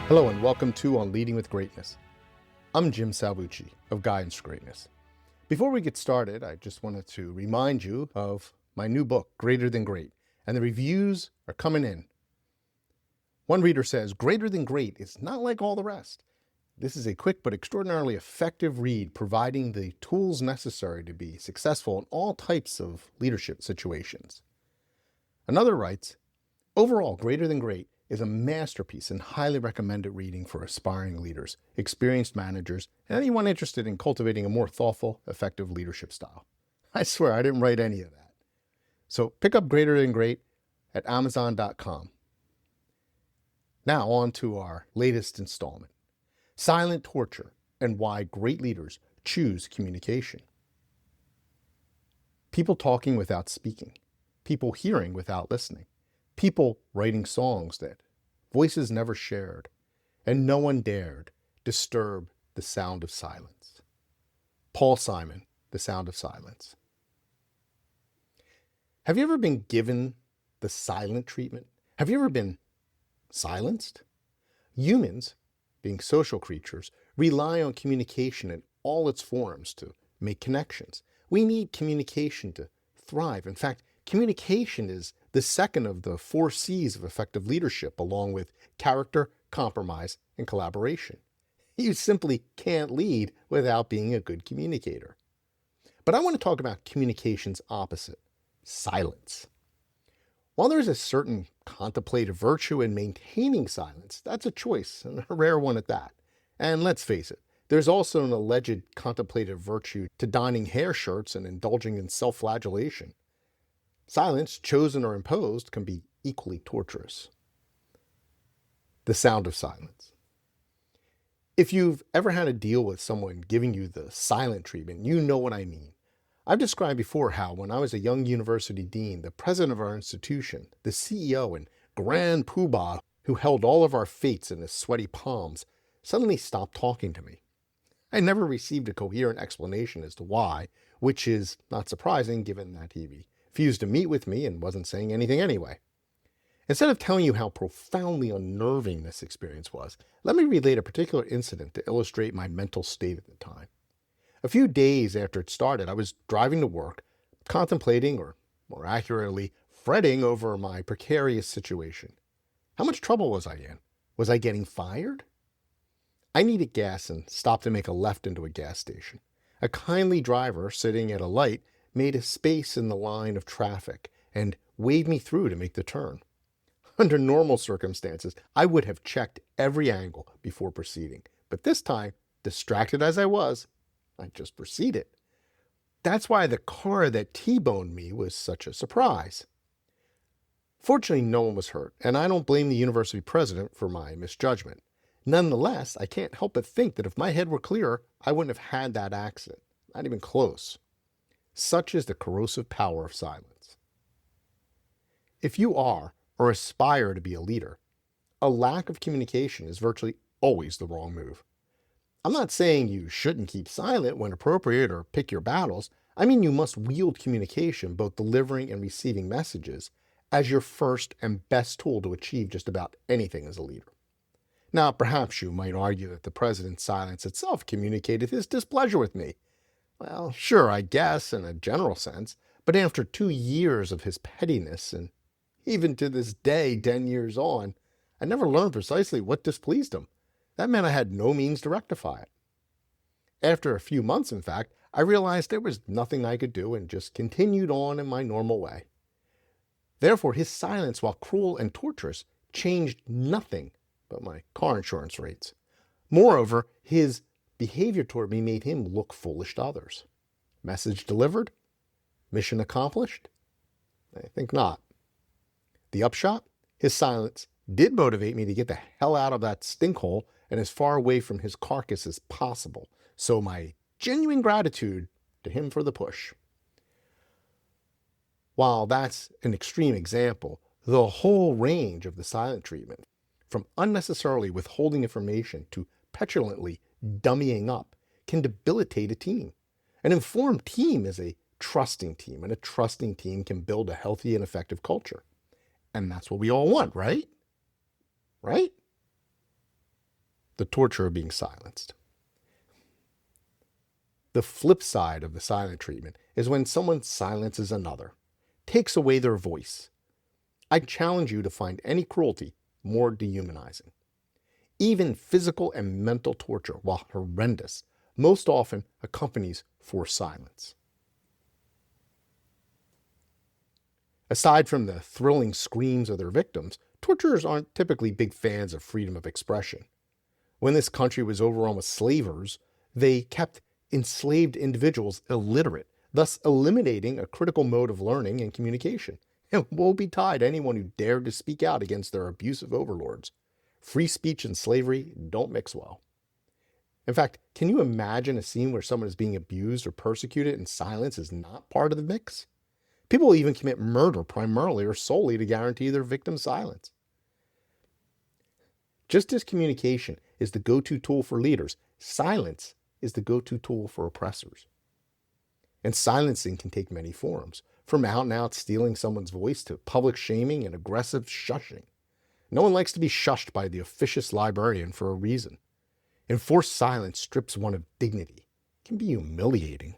Hello and welcome to On Leading with Greatness. I'm Jim Salvucci of Guidance to Greatness. Before we get started, I just wanted to remind you of my new book, Greater Than Great, and the reviews are coming in. One reader says, Greater Than Great is not like all the rest. This is a quick but extraordinarily effective read, providing the tools necessary to be successful in all types of leadership situations. Another writes, Overall, Greater Than Great is a masterpiece and highly recommended reading for aspiring leaders, experienced managers, and anyone interested in cultivating a more thoughtful, effective leadership style. I swear I didn't write any of that. So pick up Greater Than Great at Amazon.com. Now on to our latest installment, Silent Torture and Why Great Leaders Choose Communication. People talking without speaking, people hearing without listening, people writing songs that voices never shared, and no one dared disturb the sound of silence. Paul Simon, The Sound of Silence. Have you ever been given the silent treatment? Have you ever been silenced? Humans, being social creatures, rely on communication in all its forms to make connections. We need communication to thrive. In fact, communication is the second of the 4 C's of effective leadership, along with character, compromise, and collaboration. You simply can't lead without being a good communicator. But I want to talk about communication's opposite, silence. While there is a certain contemplative virtue in maintaining silence, that's a choice, and a rare one at that. And let's face it, there's also an alleged contemplative virtue to donning hair shirts and indulging in self-flagellation. Silence, chosen or imposed, can be equally torturous. The sound of silence. If you've ever had to deal with someone giving you the silent treatment, you know what I mean. I've described before how, when I was a young university dean, the president of our institution, the CEO and grand poobah who held all of our fates in his sweaty palms, suddenly stopped talking to me. I never received a coherent explanation as to why, which is not surprising given that he refused to meet with me and wasn't saying anything anyway. Instead of telling you how profoundly unnerving this experience was, let me relate a particular incident to illustrate my mental state at the time. A few days after it started, I was driving to work, contemplating, or more accurately, fretting over my precarious situation. How much trouble was I in? Was I getting fired? I needed gas and stopped to make a left into a gas station. A kindly driver sitting at a light made a space in the line of traffic and waved me through to make the turn. Under normal circumstances, I would have checked every angle before proceeding, but this time, distracted as I was, I just proceeded. That's why the car that T-boned me was such a surprise. Fortunately, no one was hurt, and I don't blame the university president for my misjudgment. Nonetheless, I can't help but think that if my head were clearer, I wouldn't have had that accident. Not even close. Such is the corrosive power of silence. If you are or aspire to be a leader, a lack of communication is virtually always the wrong move. I'm not saying you shouldn't keep silent when appropriate or pick your battles. I mean you must wield communication, both delivering and receiving messages, as your first and best tool to achieve just about anything as a leader. Now, perhaps you might argue that the president's silence itself communicated his displeasure with me. Well, sure, I guess, in a general sense, but after 2 years of his pettiness, and even to this day, 10 years on, I never learned precisely what displeased him. That meant I had no means to rectify it. After a few months, in fact, I realized there was nothing I could do and just continued on in my normal way. Therefore, his silence, while cruel and torturous, changed nothing but my car insurance rates. Moreover, his behavior toward me made him look foolish to others. Message delivered? Mission accomplished? I think not. The upshot? His silence did motivate me to get the hell out of that stinkhole and as far away from his carcass as possible. So my genuine gratitude to him for the push. While that's an extreme example, the whole range of the silent treatment, from unnecessarily withholding information to petulantly dummying up, can debilitate a team. An informed team is a trusting team, and a trusting team can build a healthy and effective culture. And that's what we all want, right? Right? the torture of being silenced. The flip side of the silent treatment is when someone silences another, takes away their voice. I challenge you to find any cruelty more dehumanizing. Even physical and mental torture, while horrendous, most often accompanies forced silence. Aside from the thrilling screams of their victims, torturers aren't typically big fans of freedom of expression. When this country was overrun with slavers, they kept enslaved individuals illiterate, thus eliminating a critical mode of learning and communication. And woe betide anyone who dared to speak out against their abusive overlords. Free speech and slavery don't mix well. In fact, can you imagine a scene where someone is being abused or persecuted and silence is not part of the mix? People will even commit murder primarily or solely to guarantee their victim's silence. Just as communication is the go-to tool for leaders, silence is the go-to tool for oppressors. And silencing can take many forms, from out-and-out stealing someone's voice to public shaming and aggressive shushing. No one likes to be shushed by the officious librarian for a reason. Enforced silence strips one of dignity. It can be humiliating.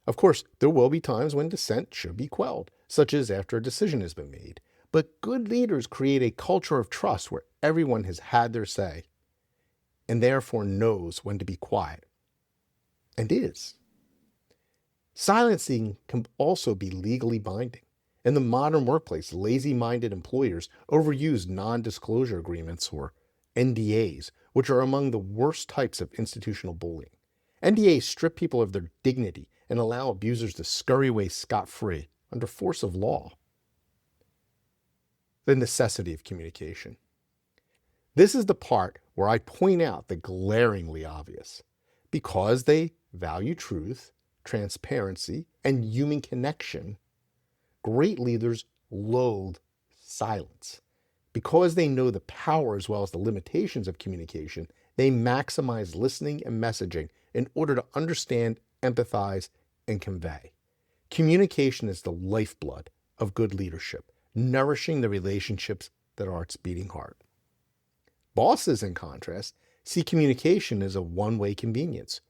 Of course, there will be times when dissent should be quelled, such as after a decision has been made. But good leaders create a culture of trust where everyone has had their say and therefore knows when to be quiet, and is. Silencing can also be legally binding. In the modern workplace, lazy-minded employers overuse non-disclosure agreements, or NDAs, which are among the worst types of institutional bullying. NDAs strip people of their dignity and allow abusers to scurry away scot-free under force of law. The necessity of communication. This is the part where I point out the glaringly obvious. Because they value truth, transparency, and human connection, great leaders loathe silence. Because they know the power as well as the limitations of communication, they maximize listening and messaging in order to understand, empathize, and convey. Communication is the lifeblood of good leadership, nourishing the relationships that are its beating heart. Bosses, in contrast, see communication as a one-way convenience.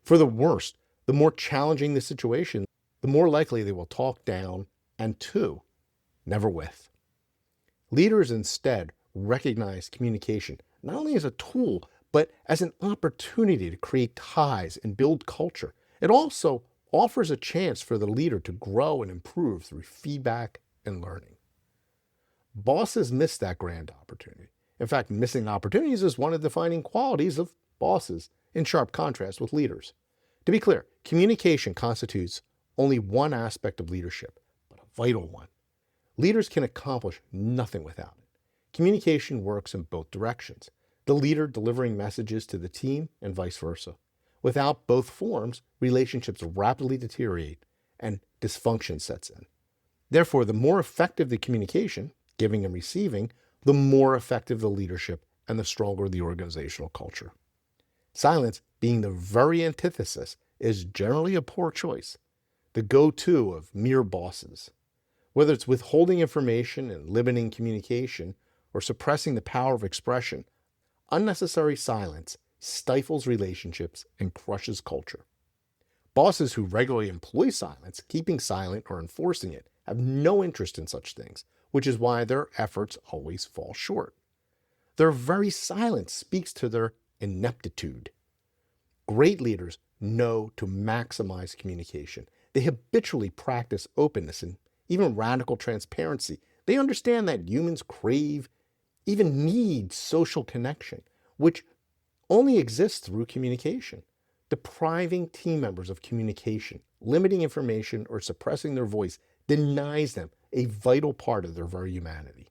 For the worst, the more challenging the situation, the more likely they will talk down and to, never with. Leaders instead recognize communication not only as a tool, but as an opportunity to create ties and build culture. It also offers a chance for the leader to grow and improve through feedback and learning. Bosses miss that grand opportunity. In fact, missing opportunities is one of the defining qualities of bosses, in sharp contrast with leaders. To be clear, communication constitutes only one aspect of leadership, but a vital one. Leaders can accomplish nothing without it. Communication works in both directions, the leader delivering messages to the team and vice versa. Without both forms, relationships rapidly deteriorate and dysfunction sets in. Therefore, the more effective the communication, giving and receiving, the more effective the leadership and the stronger the organizational culture. Silence, being the very antithesis, is generally a poor choice, the go-to of mere bosses. Whether it's withholding information and limiting communication or suppressing the power of expression, unnecessary silence stifles relationships and crushes culture. Bosses who regularly employ silence, keeping silent or enforcing it, have no interest in such things, which is why their efforts always fall short. Their very silence speaks to their ineptitude. Great leaders know to maximize communication. They habitually practice openness and even radical transparency. They understand that humans crave, even need social connection, which only exists through communication. Depriving team members of communication, limiting information, or suppressing their voice denies them a vital part of their very humanity.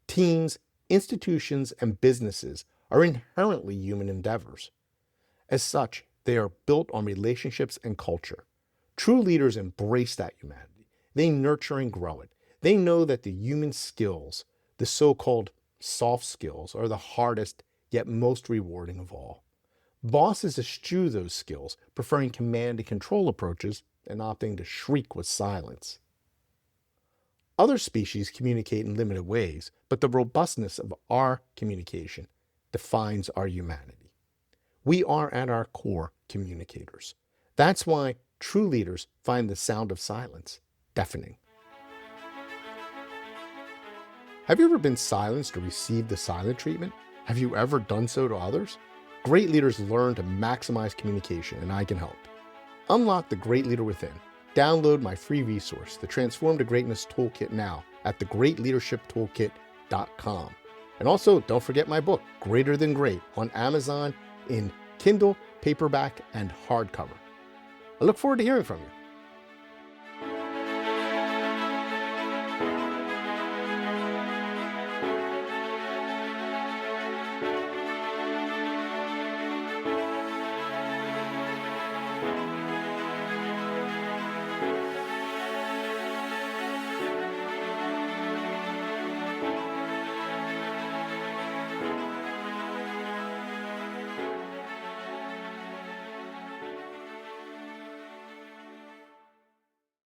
Teams, institutions, and businesses are inherently human endeavors. As such, they are built on relationships and culture. True leaders embrace that humanity. They nurture and grow it. They know that the human skills, the so-called soft skills, are the hardest yet most rewarding of all. Bosses eschew those skills, preferring command and control approaches and opting to shriek with silence. Other species communicate in limited ways, but the robustness of our communication defines our humanity. We are at our core communicators. That's why true leaders find the sound of silence deafening. Have you ever been silenced or received the silent treatment? Have you ever done so to others? Great leaders learn to maximize communication, and I can help. Unlock the great leader within. Download my free resource, the Transform to Greatness Toolkit, now at thegreatleadershiptoolkit.com. And also, don't forget my book, Greater Than Great, on Amazon in Kindle, paperback, and hardcover. I look forward to hearing from you.